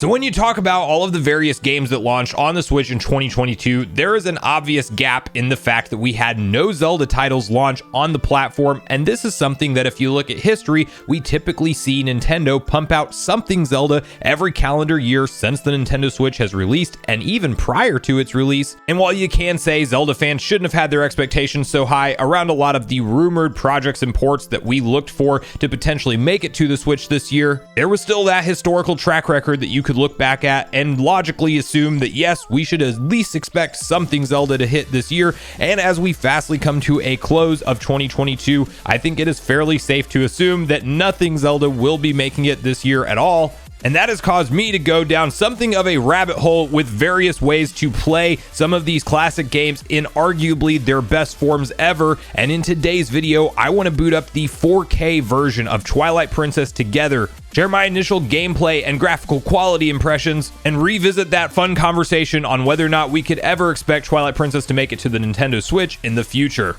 So when you talk about all of the various games that launched on the Switch in 2022, there is an obvious gap in the fact that we had no Zelda titles launch on the platform, and this is something that if you look at history, we typically see Nintendo pump out something Zelda every calendar year since the Nintendo Switch has released, and even prior to its release. And while you can say Zelda fans shouldn't have had their expectations so high around a lot of the rumored projects and ports that we looked for to potentially make it to the Switch this year, there was still that historical track record that you could look back at and logically assume that yes, we should at least expect something Zelda to hit this year. And as we fastly come to a close of 2022, I think it is fairly safe to assume that nothing Zelda will be making it this year at all. And that has caused me to go down something of a rabbit hole with various ways to play some of these classic games in arguably their best forms ever. And in today's video, I want to boot up the 4K version of Twilight Princess together, share my initial gameplay and graphical quality impressions, and revisit that fun conversation on whether or not we could ever expect Twilight Princess to make it to the Nintendo Switch in the future.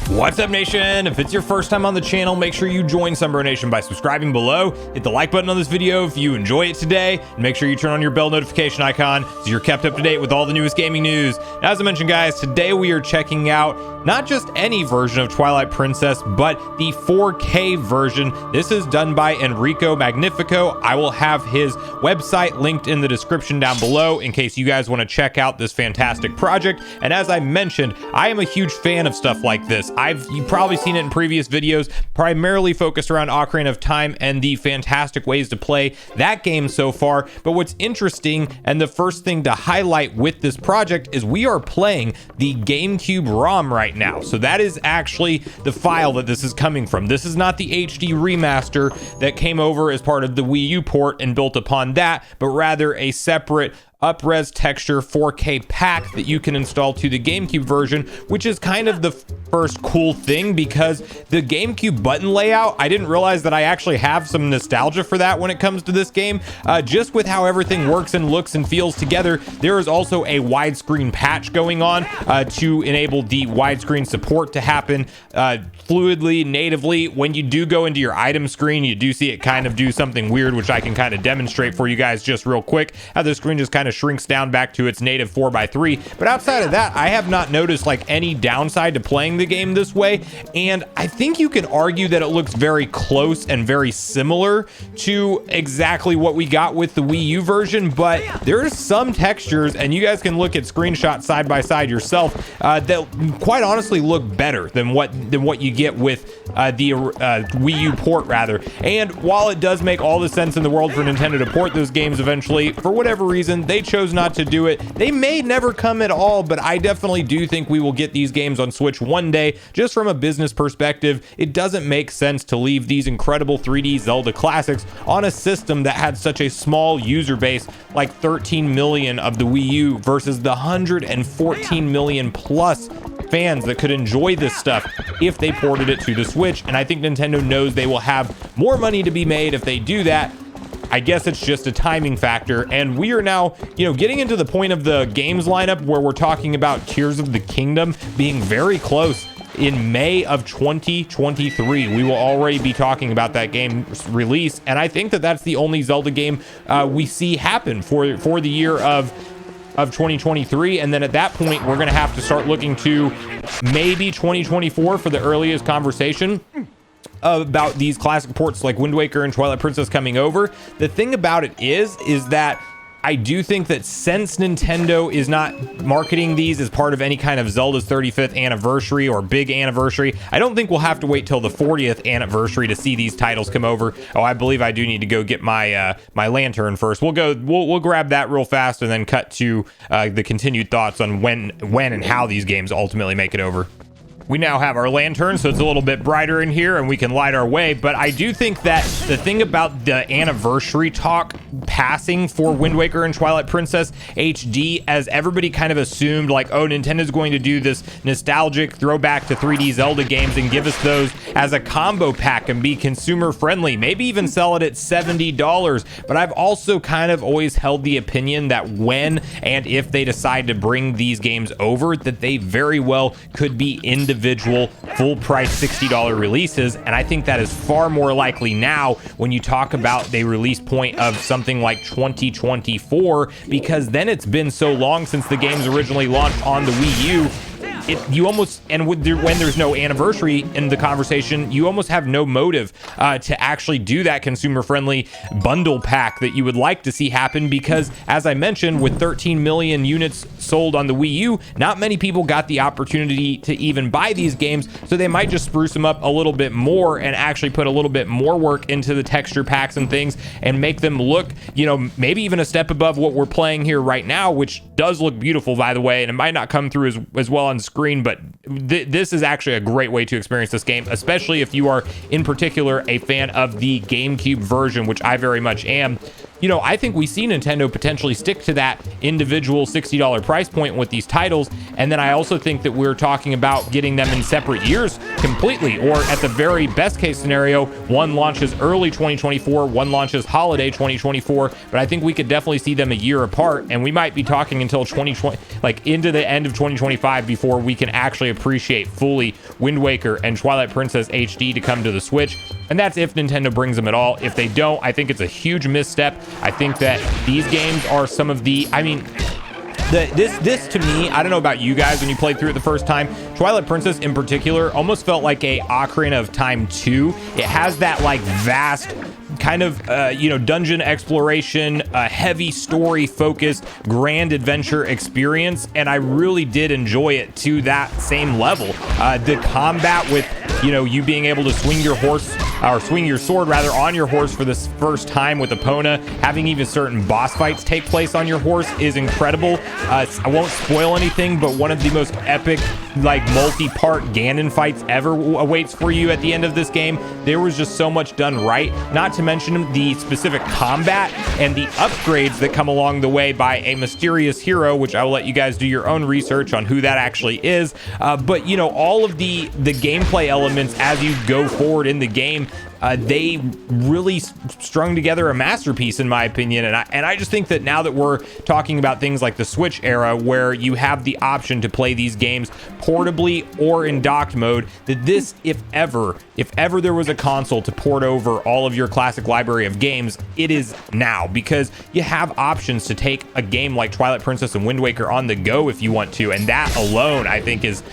What's up, Nation? If it's your first time on the channel, make sure you join Sunbro Nation by subscribing below. Hit the like button on this video if you enjoy it today, and make sure you turn on your bell notification icon so you're kept up to date with all the newest gaming news. As I mentioned, guys, today we are checking out not just any version of Twilight Princess, but the 4K version. This is done by Enrico Magnifico. I will have his website linked in the description down below in case you guys want to check out this fantastic project. And as I mentioned, I am a huge fan of stuff like this. You've probably seen it in previous videos, primarily focused around Ocarina of Time and the fantastic ways to play that game so far. But what's interesting, and the first thing to highlight with this project, is we are playing the GameCube ROM right now. So that is actually the file that this is coming from. This is not the HD remaster that came over as part of the Wii U port and built upon that, but rather a separate up-res texture 4K pack that you can install to the GameCube version, which is kind of the first cool thing, because the GameCube button layout, I didn't realize that I actually have some nostalgia for that when it comes to this game. Just with how everything works and looks and feels together, there is also a widescreen patch going on to enable the widescreen support to happen fluidly, natively. When you do go into your item screen, you do see it kind of do something weird, which I can kind of demonstrate for you guys just real quick, how the screen just kind of shrinks down back to its native 4:3. But outside of that, I have not noticed like any downside to playing the game this way. And I think you can argue that it looks very close and very similar to exactly what we got with the Wii U version, but there's some textures, and you guys can look at screenshots side by side yourself, that quite honestly look better than what you get with the Wii U port rather. And while it does make all the sense in the world for Nintendo to port those games eventually, for whatever reason they chose not to do it. They may never come at all, but I definitely do think we will get these games on Switch one day. Just from a business perspective, it doesn't make sense to leave these incredible 3D Zelda classics on a system that had such a small user base, like 13 million of the Wii U versus the 114 million plus fans that could enjoy this stuff if they ported it to the Switch. And I think Nintendo knows they will have more money to be made if they do that. I guess it's just a timing factor, and we are now, getting into the point of the games lineup where we're talking about Tears of the Kingdom being very close. In May of 2023, we will already be talking about that game's release, and I think that that's the only Zelda game we see happen for the year of 2023. And then at that point, we're going to have to start looking to maybe 2024 for the earliest conversation about these classic ports like Wind Waker and Twilight Princess coming over. The thing about it is that I do think that since Nintendo is not marketing these as part of any kind of Zelda's 35th anniversary or big anniversary, I don't think we'll have to wait till the 40th anniversary to see these titles come over. Oh, I believe I do need to go get my my lantern first. We'll grab that real fast and then cut to the continued thoughts on when and how these games ultimately make it over. We now have our lantern, so it's a little bit brighter in here and we can light our way. But I do think that the thing about the anniversary talk passing for Wind Waker and Twilight Princess HD, as everybody kind of assumed, like, oh, Nintendo's going to do this nostalgic throwback to 3D Zelda games and give us those as a combo pack and be consumer friendly, maybe even sell it at $70. But I've also kind of always held the opinion that when and if they decide to bring these games over, that they very well could be individual individual full price $60 releases. And I think that is far more likely now when you talk about the release point of something like 2024, because then it's been so long since the games originally launched on the Wii U. You almost, and when there's no anniversary in the conversation, you almost have no motive to actually do that consumer-friendly bundle pack that you would like to see happen, because as I mentioned, with 13 million units sold on the Wii U, not many people got the opportunity to even buy these games, so they might just spruce them up a little bit more and actually put a little bit more work into the texture packs and things and make them look, you know, maybe even a step above what we're playing here right now, which does look beautiful, by the way, and it might not come through as well on screen, but this is actually a great way to experience this game, especially if you are in particular a fan of the GameCube version, which I very much am. You know, I think we see Nintendo potentially stick to that individual $60 price point with these titles. And then I also think that we're talking about getting them in separate years completely, or at the very best case scenario, one launches early 2024, one launches holiday 2024. But I think we could definitely see them a year apart, and we might be talking until 2020, like into the end of 2025, before we can actually appreciate fully Wind Waker and Twilight Princess HD to come to the Switch. And that's if Nintendo brings them at all. If they don't, I think it's a huge misstep. I think that these games are some of the, I mean, this to me, I don't know about you guys when you played through it the first time, Twilight Princess in particular almost felt like a Ocarina of Time 2. It has that like vast kind of you know, dungeon exploration, heavy story focused grand adventure experience, and I really did enjoy it to that same level. The combat with, you know, you being able to swing your horse, or swing your sword rather, on your horse for the first time with Epona, having even certain boss fights take place on your horse is incredible. I won't spoil anything, but one of the most epic, like, multi-part Ganon fights ever awaits for you at the end of this game. There was just so much done right, not to mention the specific combat and the upgrades that come along the way by a mysterious hero, which I will let you guys do your own research on who that actually is. But, you know, all of the gameplay elements as you go forward in the game, they really strung together a masterpiece, in my opinion. And I just think that now that we're talking about things like the Switch era, where you have the option to play these games portably or in docked mode, that this, if ever there was a console to port over all of your classic library of games, it is now, because you have options to take a game like Twilight Princess and Wind Waker on the go if you want to, and that alone I think is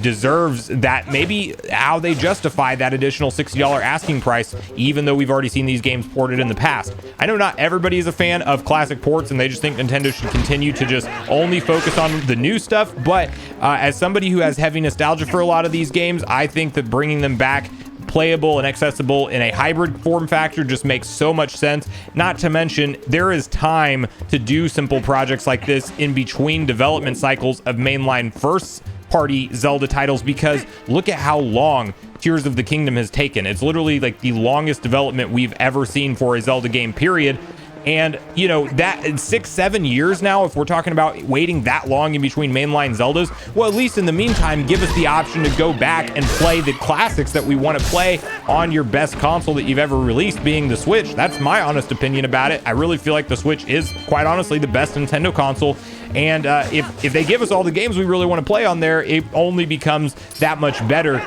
deserves that, maybe how they justify that additional $60 asking price, even though we've already seen these games ported in the past. I know not everybody is a fan of classic ports, and they just think Nintendo should continue to just only focus on the new stuff, but as somebody who has heavy nostalgia for a lot of these games, I think that bringing them back playable and accessible in a hybrid form factor just makes so much sense. Not to mention, there is time to do simple projects like this in between development cycles of mainline first party Zelda titles, because look at how long Tears of the Kingdom has taken. It's literally like the longest development we've ever seen for a Zelda game, period. And, you know, that in 6-7 years now, if we're talking about waiting that long in between mainline Zeldas, well, at least in the meantime, give us the option to go back and play the classics that we want to play on your best console that you've ever released, being the Switch. That's my honest opinion about it. I really feel like the Switch is, quite honestly, the best Nintendo console. And if they give us all the games we really want to play on there, it only becomes that much better.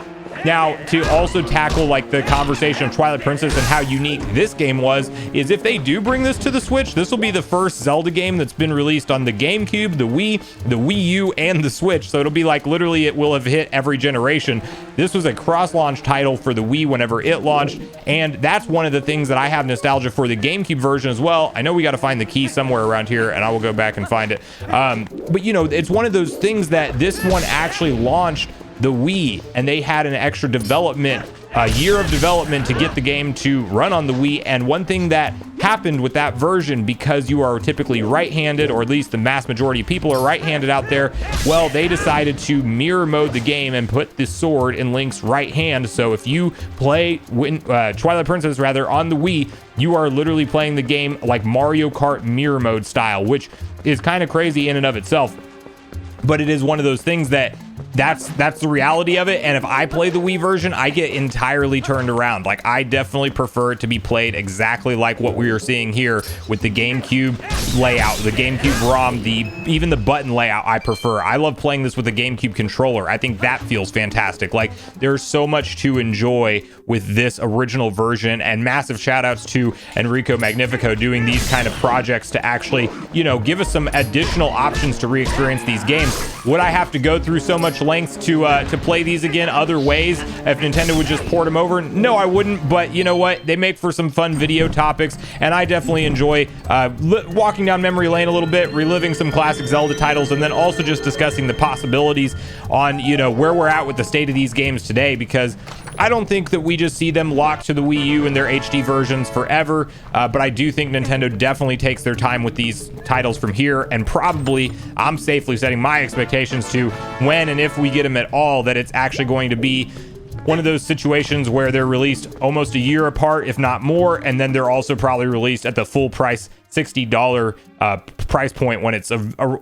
Now, to also tackle like the conversation of Twilight Princess and how unique this game was, is if they do bring this to the Switch, this will be the first Zelda game that's been released on the GameCube, the Wii, the Wii U, and the Switch. So it'll be like literally it will have hit every generation. This was a cross-launch title for the Wii whenever it launched, and that's one of the things that I have nostalgia for the GameCube version as well. I know we got to find the key somewhere around here, and I will go back and find it. But you know, it's one of those things that this one actually launched the Wii, and they had an extra development, a year of development to get the game to run on the Wii. And one thing that happened with that version, because you are typically right-handed, or at least the mass majority of people are right-handed out there, well, they decided to mirror mode the game and put the sword in Link's right hand. So if you play Twilight Princess rather on the Wii, you are literally playing the game like Mario Kart mirror mode style, which is kind of crazy in and of itself. But it is one of those things that that's the reality of it. And if I play the Wii version, I get entirely turned around. Like, I definitely prefer it to be played exactly like what we are seeing here with the GameCube layout, the GameCube ROM, even the button layout. I prefer. I love playing this with the GameCube controller. I think that feels fantastic. Like, there's so much to enjoy with this original version, and massive shout outs to Enrico Magnifico doing these kind of projects to actually, you know, give us some additional options to re-experience these games. Would I have to go through so much lengths to play these again other ways if Nintendo would just port them over? No, I wouldn't, but you know what? They make for some fun video topics, and I definitely enjoy walking down memory lane a little bit, reliving some classic Zelda titles, and then also just discussing the possibilities on, you know, where we're at with the state of these games today, because I don't think that we just see them locked to the Wii U and their HD versions forever, but I do think Nintendo definitely takes their time with these titles from here, and probably, I'm safely setting my expectations to when and if we get them at all, that it's actually going to be one of those situations where they're released almost a year apart, if not more, and then they're also probably released at the full price $60 price point when it's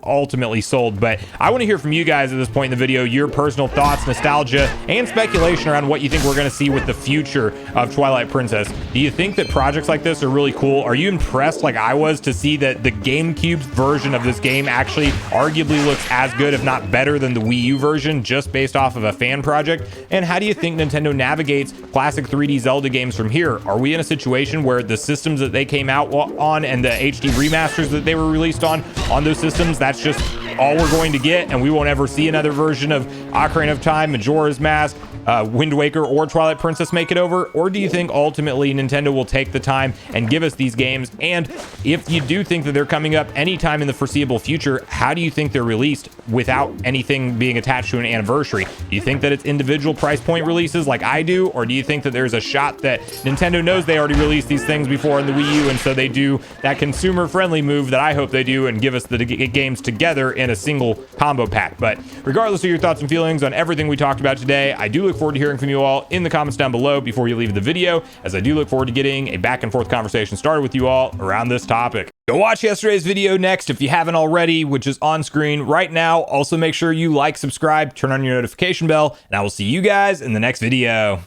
ultimately sold. But I want to hear from you guys at this point in the video, your personal thoughts, nostalgia, and speculation around what you think we're going to see with the future of Twilight Princess. Do you think that projects like this are really cool? Are you impressed like I was to see that the GameCube's version of this game actually arguably looks as good, if not better, than the Wii U version, just based off of a fan project? And how do you think Nintendo navigates classic 3D Zelda games from here? Are we in a situation where the systems that they came out on and the HD remasters that they were released on those systems, that's just all we're going to get, and we won't ever see another version of Ocarina of Time, Majora's Mask, Wind Waker, or Twilight Princess make it over? Or do you think ultimately Nintendo will take the time and give us these games? And if you do think that they're coming up anytime in the foreseeable future, how do you think they're released without anything being attached to an anniversary? Do you think that it's individual price point releases like I do? Or do you think that there's a shot that Nintendo knows they already released these things before in the Wii U, and so they do that consumer-friendly move that I hope they do and give us the games together in a single combo pack? But regardless of your thoughts and feelings on everything we talked about today, I do look forward to hearing from you all in the comments down below before you leave the video, as I do look forward to getting a back and forth conversation started with you all around this topic. Go watch yesterday's video next if you haven't already, which is on screen right now. Also, make sure you like, subscribe, turn on your notification bell, and I will see you guys in the next video.